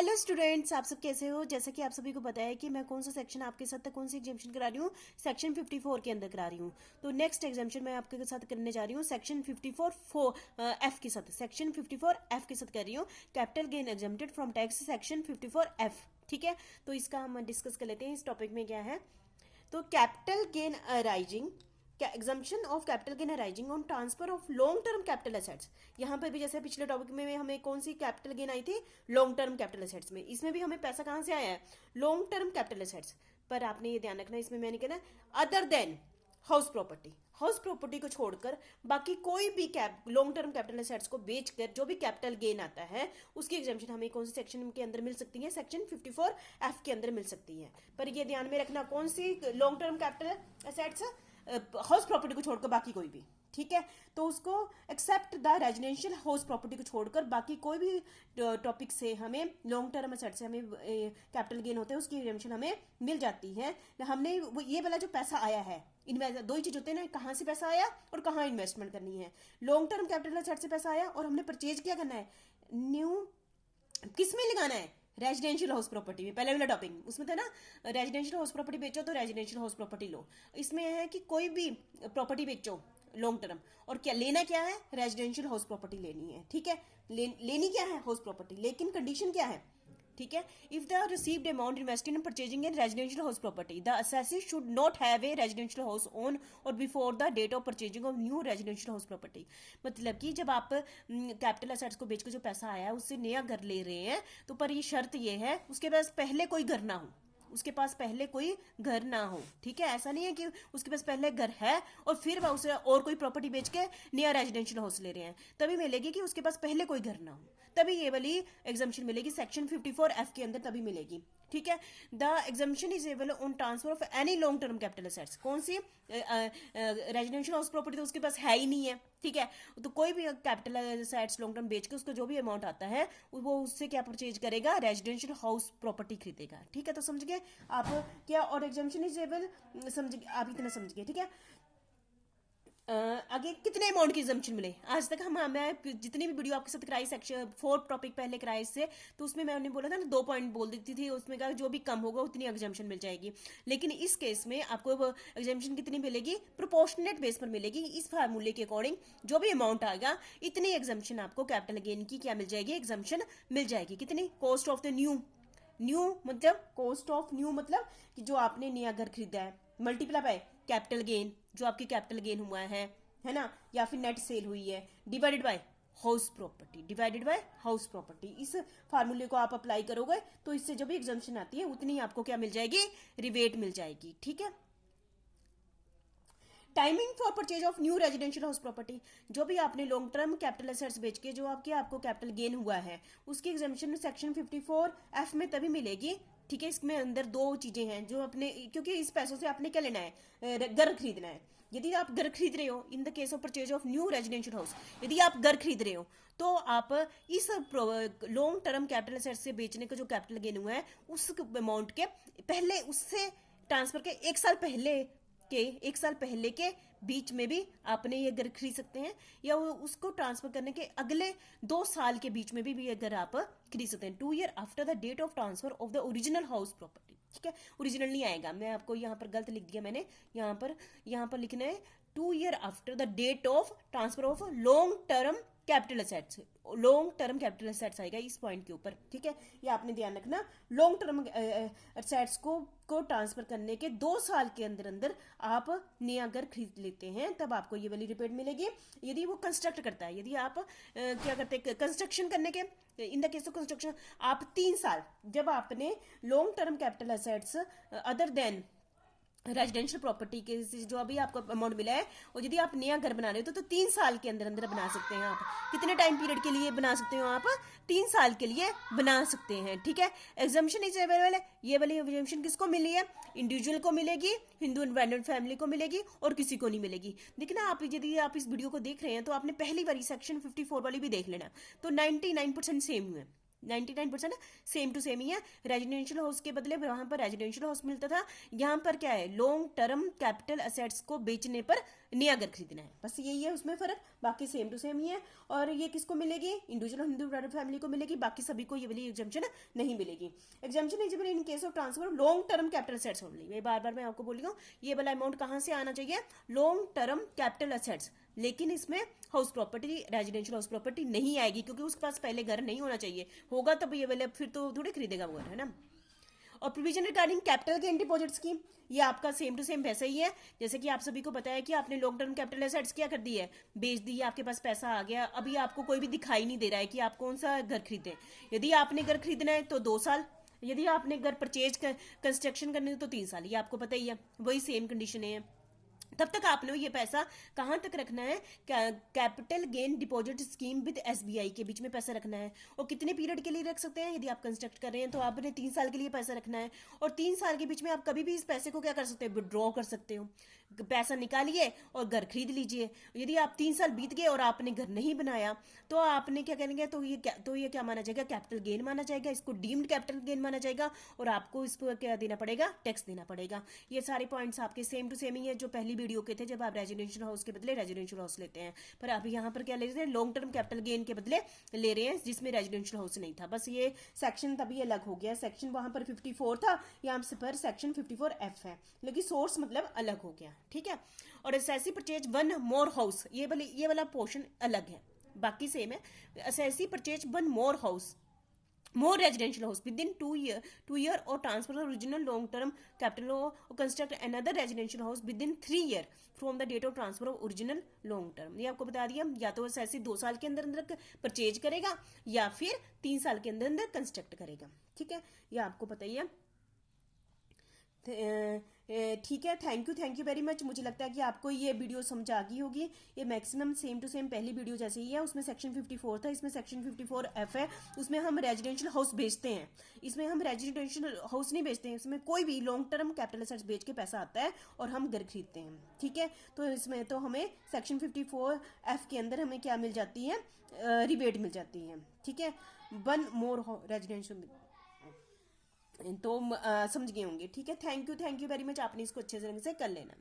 Hello students, आप सब कैसे हो। जैसा कि आप सभी को पता है कि मैं कौन सा सेक्शन आपके साथ कौन सी एग्जामेशन करा रही हूँ, सेक्शन 54 के अंदर करा रही हूँ। तो नेक्स्ट एग्जामेशन मैं आपके साथ करने जा रही हूँ सेक्शन 54 एफ के साथ। सेक्शन 54 एफ के साथ कर रही हूँ, capital gain exempted from tax section 54 F. ठीक है, तो इसका हम डिस्कस कर लेते हैं। इस टॉपिक में क्या है, तो capital gain arising exemption of capital gain arising on transfer of long term capital assets. यहाँ पर भी जैसे पिछले टॉपिक में हमें कौन सी कैपिटल गेन आई थी, लॉन्ग टर्म कैपिटल एसेट्स में। इसमें भी हमें पैसा कहाँ से आया है, लॉन्ग टर्म कैपिटल एसेट्स। पर आपने ये ध्यान रखना, इसमें मैंने कहना other than house property. House property को छोड़कर बाकी कोई भी लॉन्ग टर्म कैपिटल एसेट्स को बेचकर जो भी कैपिटल गेन आता है उसकी एग्जाम्पशन हमें कौन से सेक्शन के अंदर मिल सकती है, सेक्शन 54 एफ के अंदर मिल सकती है। पर ये ध्यान में रखना, कौन सी long term capital assets, house property को छोड़कर बाकी कोई भी। ठीक है, तो उसको except the residential house property को छोड़कर बाकी कोई भी टॉपिक से हमें लॉन्ग टर्म एसेट से हमें कैपिटल गेन होते हैं उसकी एग्जाम्पशन हमें मिल जाती है। हमने ये वाला जो पैसा आया है, दो ही चीज होते हैं ना, कहाँ से पैसा आया और कहाँ इन्वेस्टमेंट करनी है। लॉन्ग टर्म कैपिटल एसेट से पैसा आया और हमने परचेज क्या करना है, न्यू किस में लगाना है, रेजिडेंशियल हाउस प्रॉपर्टी में। पहले वाला टॉपिक उसमें था ना, रेजिडेंशियल हाउस प्रॉपर्टी बेचो तो रेजिडेंशियल हाउस प्रॉपर्टी लो। इसमें है कि कोई भी प्रॉपर्टी बेचो लॉन्ग टर्म, और क्या लेना क्या है, रेजिडेंशियल हाउस प्रॉपर्टी लेनी है। ठीक है, लेनी क्या है, हाउस प्रॉपर्टी, लेकिन कंडीशन क्या है। ठीक है, if the received amount invested in purchasing an residential house property the assessee should not have a residential house own और before the date of purchasing of new residential house property. मतलब कि जब आप capital assets को बेचकर जो पैसा आया है उससे नया घर ले रहे हैं, तो पर ये शर्त ये है उसके पास पहले कोई घर ना हो, उसके पास पहले कोई घर ना हो। ठीक है, ऐसा नहीं है कि उसके पास पहले घर है और फिर वह उसे और कोई प्रॉपर्टी बेच के नया रेजिडेंशियल हाउस ले रहे हैं, तभी मिलेगी कि उसके पास पहले कोई घर ना हो, तभी ये वाली एग्जाम्पशन मिलेगी सेक्शन 54 एफ के अंदर, तभी मिलेगी। ठीक है, the exemption is able on transfer of any long term capital assets. कौन सी रेजिडेंशियल हाउस प्रॉपर्टी तो उसके पास है ही नहीं है। ठीक है, तो कोई भी कैपिटल एसेट्स लॉन्ग टर्म बेच के उसको जो भी अमाउंट आता है वो उससे क्या परचेज करेगा, रेजिडेंशियल हाउस प्रॉपर्टी खरीदेगा। ठीक है, तो समझ गए आप क्या, और एग्जाम्पशन इज एबल, समझ गए आप, इतना समझ गए। ठीक है, आगे कितने अमाउंट की एग्जाम्पशन मिले आज तक मैं जितनी भी वीडियो आपके साथ कराई, सेक्शन 4 टॉपिक पहले कराए इससे, तो उसमें मैंने बोला था ना 2 पॉइंट बोल देती थी, उसमें कहा जो भी कम होगा उतनी एग्जाम्पशन मिल जाएगी। लेकिन इस केस में आपको एग्जाम्पशन कितनी मिलेगी, प्रोपोर्शनेट बेस पर मिलेगी। इस फार्मूले के अकॉर्डिंग जो भी अमाउंट आएगा इतनी एग्जाम्पशन आपको कैपिटल गेन की क्या मिल जाएगी, एग्जाम्पशन मिल जाएगी। कितनी, कॉस्ट ऑफ द न्यू मतलब कॉस्ट ऑफ न्यू मतलब कि जो आपने नया घर खरीदा है, मल्टीप्लाई बाय कैपिटल गेन, जो आपकी कैपिटल गेन हुआ है ना, या फिर नेट सेल हुई है, divided by house property, divided by house property. इस फार्मूले को आप अप्लाई करोगे तो इससे जो भी एग्जाम्पशन आती है उतनी आपको क्या मिल जाएगी, रिबेट मिल जाएगी। ठीक है, timing for purchase of new residential house property, जो भी आपने लॉन्ग टर्म कैपिटल एसेट्स बेच के जो आपको कैपिटल गेन हुआ है उसकी एग्जाम्पशन सेक्शन 54 एफ में तभी मिलेगी। ठीक है, इसमें अंदर 2 चीजें हैं जो अपने, क्योंकि इस पैसों से आपने क्या लेना है, घर खरीदना है। यदि आप घर खरीद रहे हो, in the case of purchase of new residential house, यदि आप घर खरीद रहे हो तो आप इस लॉन्ग टर्म कैपिटल एसेट्स से बेचने का जो कैपिटल गेन हुआ है उस अमाउंट के पहले, उससे ट्रांसफर के 1 साल पहले के बीच में भी आपने ये घर खरीद सकते हैं, या उसको ट्रांसफर करने के अगले 2 साल के बीच में भी ये घर आप खरीद सकते हैं। 2 year after the date of transfer of the original house property. ठीक है, ओरिजिनल नहीं आएगा, मैं आपको यहाँ पर गलत लिख दिया मैंने, यहाँ पर लिखना है 2 year after the date of transfer of long term capital assets. Long term capital assets आएगा इस पॉइंट के ऊपर। ठीक है, ये आपने ध्यान रखना, लॉन्ग टर्म एसेट्स को ट्रांसफर करने के 2 साल के अंदर अंदर आप नया घर खरीद लेते हैं, तब आपको ये वाली रिबेट मिलेगी। यदि वो कंस्ट्रक्ट करता है, यदि आप क्या करते हैं, कंस्ट्रक्शन करने के, in the case of construction आप 3 साल, जब आपने long term capital assets other than residential property के जो अभी आपको अमाउंट मिला है, और यदि आप नया घर बना रहे हो तो 3 साल के अंदर अंदर बना सकते हैं। आप कितने टाइम पीरियड के लिए बना सकते हो, आप 3 साल के लिए बना सकते हैं। ठीक है, एग्जाम्पशन इज अवेलेबल है। ये वाली एग्जाम्पशन किसको मिली है, इंडिविजुअल को मिलेगी, हिंदू इन्वेंडेड फैमिली को मिलेगी, और किसी को नहीं मिलेगी। देखना आप, यदि आप इस वीडियो को देख रहे हैं तो आपने पहली वाली सेक्शन 54 वाली भी देख लेना, तो 99% सेम हुए। 99% सेम टू सेम ही है। रेजिडेंशियल हाउस के बदले वहां पर रेजिडेंशियल हाउस मिलता था, यहाँ पर क्या है, लॉन्ग टर्म कैपिटल एसेट्स को बेचने पर नया घर खरीदना है, बस यही है उसमें फर्क, बाकी सेम टू सेम ही है। और ये किसको मिलेगी, इंडिविजुअल हिंदू फैमिली को मिलेगी, बाकी सभी को ये वाली एग्जाम्पशन नहीं मिलेगी। Exemption eligible in case of transfer of long term capital assets only. ये बार बार मैं आपको बोल रही हूँ, ये वाला अमाउंट कहाँ से आना चाहिए, लॉन्ग टर्म कैपिटल एसेट्स, लेकिन इसमें house property, residential house property नहीं आएगी, क्योंकि उसके पास पहले घर नहीं होना चाहिए, होगा तब ये वाले, फिर तो थोड़ी खरीदेगा वो घर, है ना। और provision regarding capital gain deposit scheme, ये आपका सेम टू सेम वैसा ही है, जैसे कि आप सभी को पता है कि आपने लॉन्ग टर्म कैपिटल एसेट्स क्या कर दी है, बेच दी है, आपके पास पैसा आ गया, अभी आपको कोई भी दिखाई नहीं दे रहा है कि आप कौन सा घर खरीदें। यदि आपने घर खरीदना है तो 2 साल, यदि आपने घर परचेज कंस्ट्रक्शन करनी है तो 3 साल, ये आपको पता ही है, वही सेम कंडीशन है। तब तक आपने ये पैसा कहाँ तक रखना है, capital gain deposit scheme with SBI के बीच में पैसा रखना है। और कितने पीरियड के लिए रख सकते हैं, यदि आप कंस्ट्रक्ट कर रहे हैं तो आपने 3 साल के लिए पैसा रखना है, और 3 साल के बीच में आप कभी भी इस पैसे को क्या कर सकते हो, विड्रॉ कर सकते हो, पैसा निकालिए और घर खरीद लीजिए। यदि आप 3 साल बीत गए और आपने घर नहीं बनाया तो आपने क्या करेंगे, तो ये क्या माना जाएगा, कैपिटल गेन माना जाएगा, इसको डीम्ड कैपिटल गेन माना जाएगा, और आपको इस पर क्या देना पड़ेगा, टैक्स देना पड़ेगा। ये सारे पॉइंट्स आपके सेम टू सेम ही है जो पहली वीडियो के थे, जब आप रेजिडेंशियल हाउस के बदले रेजिडेंशियल हाउस लेते हैं, पर अभी यहाँ पर क्या ले रहे हैं, लॉन्ग टर्म कैपिटल गेन के बदले ले रहे हैं, जिसमें रेजिडेंशियल हाउस नहीं था, बस ये सेक्शन तभी अलग हो गया, सेक्शन वहां पर 54 था, यहाँ पर सेक्शन 54F है, लेकिन सोर्स मतलब अलग हो गया, ठीक है। और SSC purchase one more house, ये वाला पोर्शन अलग है, बाकी सेम है। SSC purchase one more house, more residential house within 2 year or transfer the original long term capital or construct another residential house within 3 year from the date of transfer of original long term। ये आपको बता दिया, या तो ऐसे 2 साल के अंदर अंदर परचेज करेगा या फिर 3 साल के अंदर अंदर कंस्ट्रक्ट करेगा, ठीक है, ये आपको पता ही है, ठीक है। Thank you very much. मुझे लगता है कि आपको ये वीडियो समझ आ गई होगी, ये मैक्सिमम सेम टू सेम पहली वीडियो जैसे ही है, उसमें सेक्शन 54 था, इसमें सेक्शन 54F है, उसमें हम रेजिडेंशियल हाउस बेचते हैं, इसमें हम रेजिडेंशियल हाउस नहीं बेचते हैं, इसमें कोई भी लॉन्ग टर्म कैपिटल एसेट्स बेच के पैसा आता है और हम घर खरीदते हैं, ठीक है। तो इसमें तो हमें सेक्शन 54F के अंदर हमें क्या मिल जाती है, रिबेट मिल जाती है, ठीक है, वन मोर रेजिडेंशियल, तो समझ गए होंगे, ठीक है। थैंक यू वेरी मच, आपने इसको अच्छे तरह से कर लेना।